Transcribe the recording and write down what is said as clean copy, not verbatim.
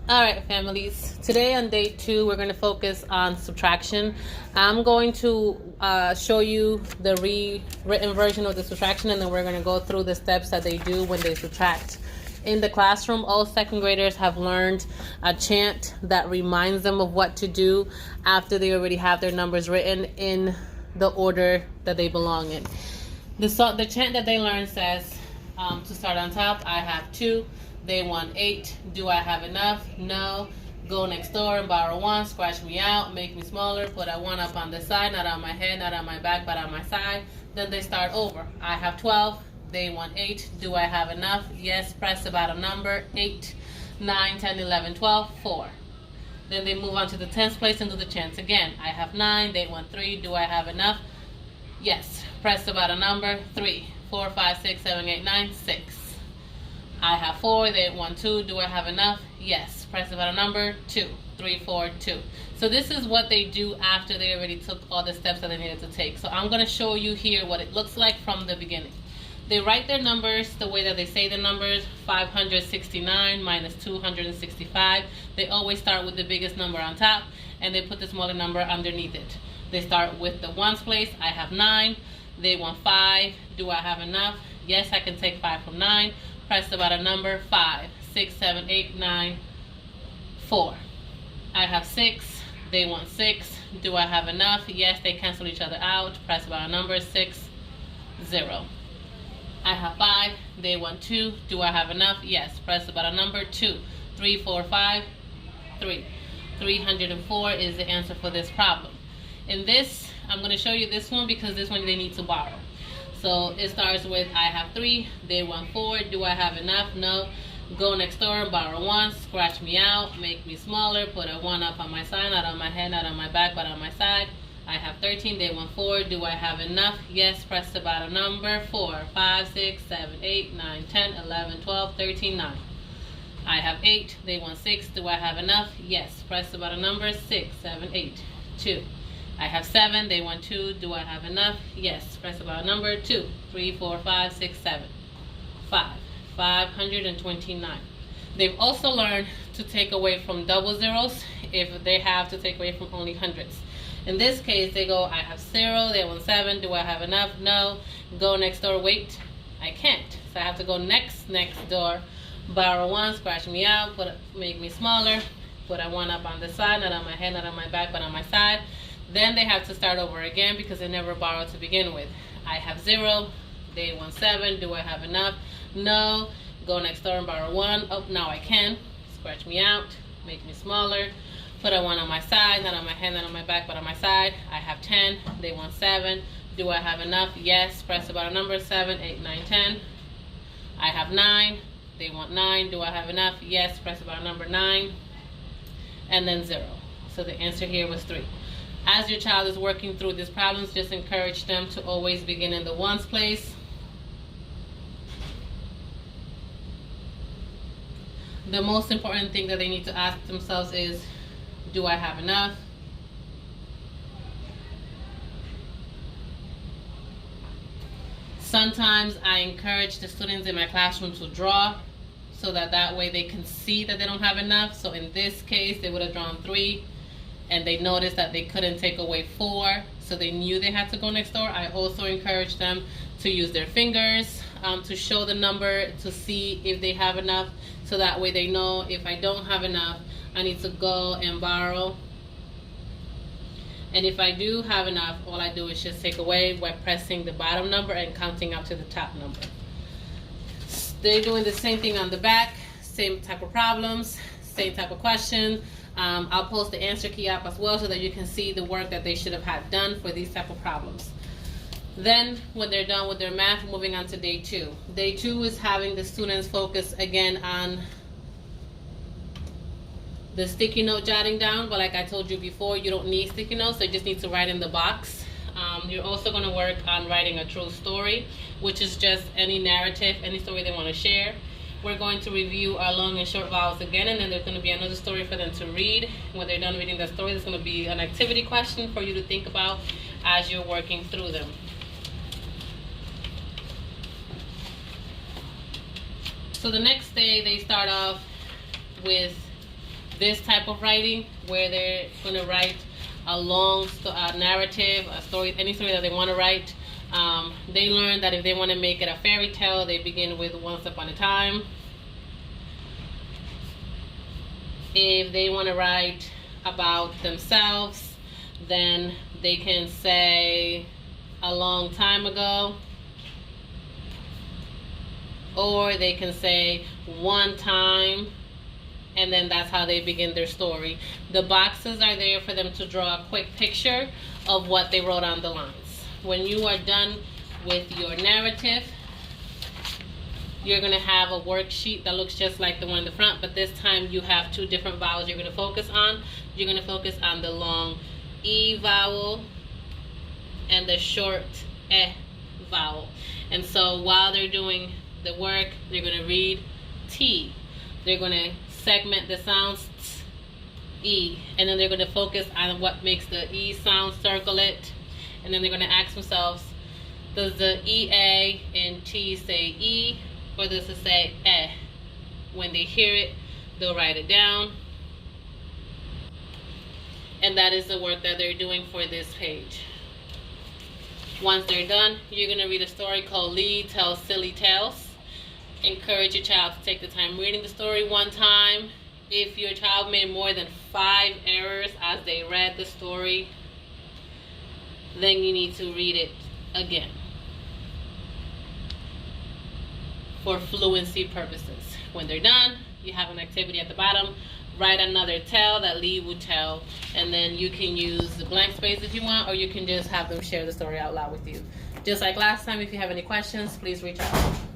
All right, families. Today on day 2, we're going to focus on subtraction. I'm going to show you the rewritten version of the subtraction, and then we're going to go through the steps that they do when they subtract. In the classroom, all second graders have learned a chant that reminds them of what to do after they already have their numbers written in the order that they belong in. The chant that they learned says, to start on top, I have 2. They want 8. Do I have enough? No. Go next door and borrow 1. Scratch me out. Make me smaller. Put a 1 up on the side, not on my head, not on my back, but on my side. Then they start over. I have 12. They want 8. Do I have enough? Yes. Press the bottom number. 8, 9, 10, 11, 12, 4. Then they move on to the 10th place and do the chants again. I have 9. They want 3. Do I have enough? Yes. Press the bottom number. 3, 4, 5, 6, 7, 8, 9, 6. I have 4. They want 2. Do I have enough? Yes. Press the bottom number. 2, 3, 4, 2. So this is what they do after they already took all the steps that they needed to take. So I'm going to show you here what it looks like from the beginning. They write their numbers the way that they say the numbers. 569 minus 265. They always start with the biggest number on top, and they put the smaller number underneath it. They start with the ones place. I have 9. They want 5. Do I have enough? Yes, I can take 5 from 9. Press the bottom number. 5, 6, 7, 8, 9, 4. I have 6. They want 6. Do I have enough? Yes, they cancel each other out. Press the bottom number. 6, 0. I have 5. They want 2. Do I have enough? Yes. Press the bottom number. 2, 3, 4, 5, 3. 304 is the answer for this problem. In this, I'm going to show you this one because this one they need to borrow. So it starts with I have 3. They want 4. Do I have enough? No. Go next door and borrow 1. Scratch me out. Make me smaller. Put a 1 up on my side, not on my head, not on my back, but on my side. I have 13. They want 4. Do I have enough? Yes. Press the bottom number. 4, 5, 6, 7, 8, 9, 10, 11, 12, 13, 9. I have 8. They want 6. Do I have enough? Yes. Press the bottom number. 6, 7, 8, 2. I have 7. They want 2. Do I have enough? Yes. Press the bottom number. 2, 3, 4, 5, 6, 7, 5. 529. They've also learned to take away from double zeros if they have to take away from only hundreds. In this case, they go, I have 0. They want 7. Do I have enough? No. Go next door. Wait. I can't. So I have to go next door. Borrow 1. Scratch me out. Make me smaller. Put a 1 up on the side, not on my head, not on my back, but on my side. Then they have to start over again because they never borrowed to begin with. I have 0. They want 7. Do I have enough? No. Go next door and borrow 1. Oh, now I can. Scratch me out. Make me smaller. Put a 1 on my side, not on my head, not on my back, but on my side. I have 10. They want 7. Do I have enough? Yes. Press the bottom number. 7, 8, 9, 10. I have 9. They want 9. Do I have enough? Yes. Press the bottom number. 9. And then 0. So the answer here was 3. As your child is working through these problems, just encourage them to always begin in the ones place. The most important thing that they need to ask themselves is, do I have enough? Sometimes I encourage the students in my classroom to draw so that way they can see that they don't have enough. So in this case, they would have drawn 3. And they noticed that they couldn't take away 4, so they knew they had to go next door. I also encourage them to use their fingers to show the number to see if they have enough, so that way they know if I don't have enough, I need to go and borrow. And if I do have enough, all I do is just take away by pressing the bottom number and counting up to the top number. They're doing the same thing on the back, same type of problems, same type of question. I'll post the answer key up as well so that you can see the work that they should have had done for these type of problems. Then when they're done with their math, moving on to day 2. Day 2 is having the students focus again on the sticky note jotting down, but like I told you before, you don't need sticky notes, so you just need to write in the box. You're also going to work on writing a true story, which is just any narrative, any story they want to share. We're going to review our long and short vowels again, and then there's going to be another story for them to read. When they're done reading that story, there's going to be an activity question for you to think about as you're working through them. So the next day, they start off with this type of writing, where they're going to write a long narrative, a story, any story that they want to write. They learn that if they want to make it a fairy tale, they begin with Once Upon a Time. If they want to write about themselves, then they can say a long time ago, or they can say one time, and then that's how they begin their story. The boxes are there for them to draw a quick picture of what they wrote on the lines. When you are done with your narrative, you're going to have a worksheet that looks just like the one in the front, but this time you have two different vowels you're going to focus on. You're going to focus on the long E vowel and the short E vowel. And so while they're doing the work, they're going to read T. They're going to segment the sounds T, E, and then they're going to focus on what makes the E sound, circle it, and then they're going to ask themselves, does the EA and T say E, or does it say eh? When they hear it, they'll write it down. And that is the work that they're doing for this page. Once they're done, you're going to read a story called Lee Tells Silly Tales. Encourage your child to take the time reading the story one time. If your child made more than 5 errors as they read the story, then you need to read it again for fluency purposes. When they're done, you have an activity at the bottom. Write another tale that Lee would tell, and then you can use the blank space if you want, or you can just have them share the story out loud with you. Just like last time, if you have any questions, please reach out.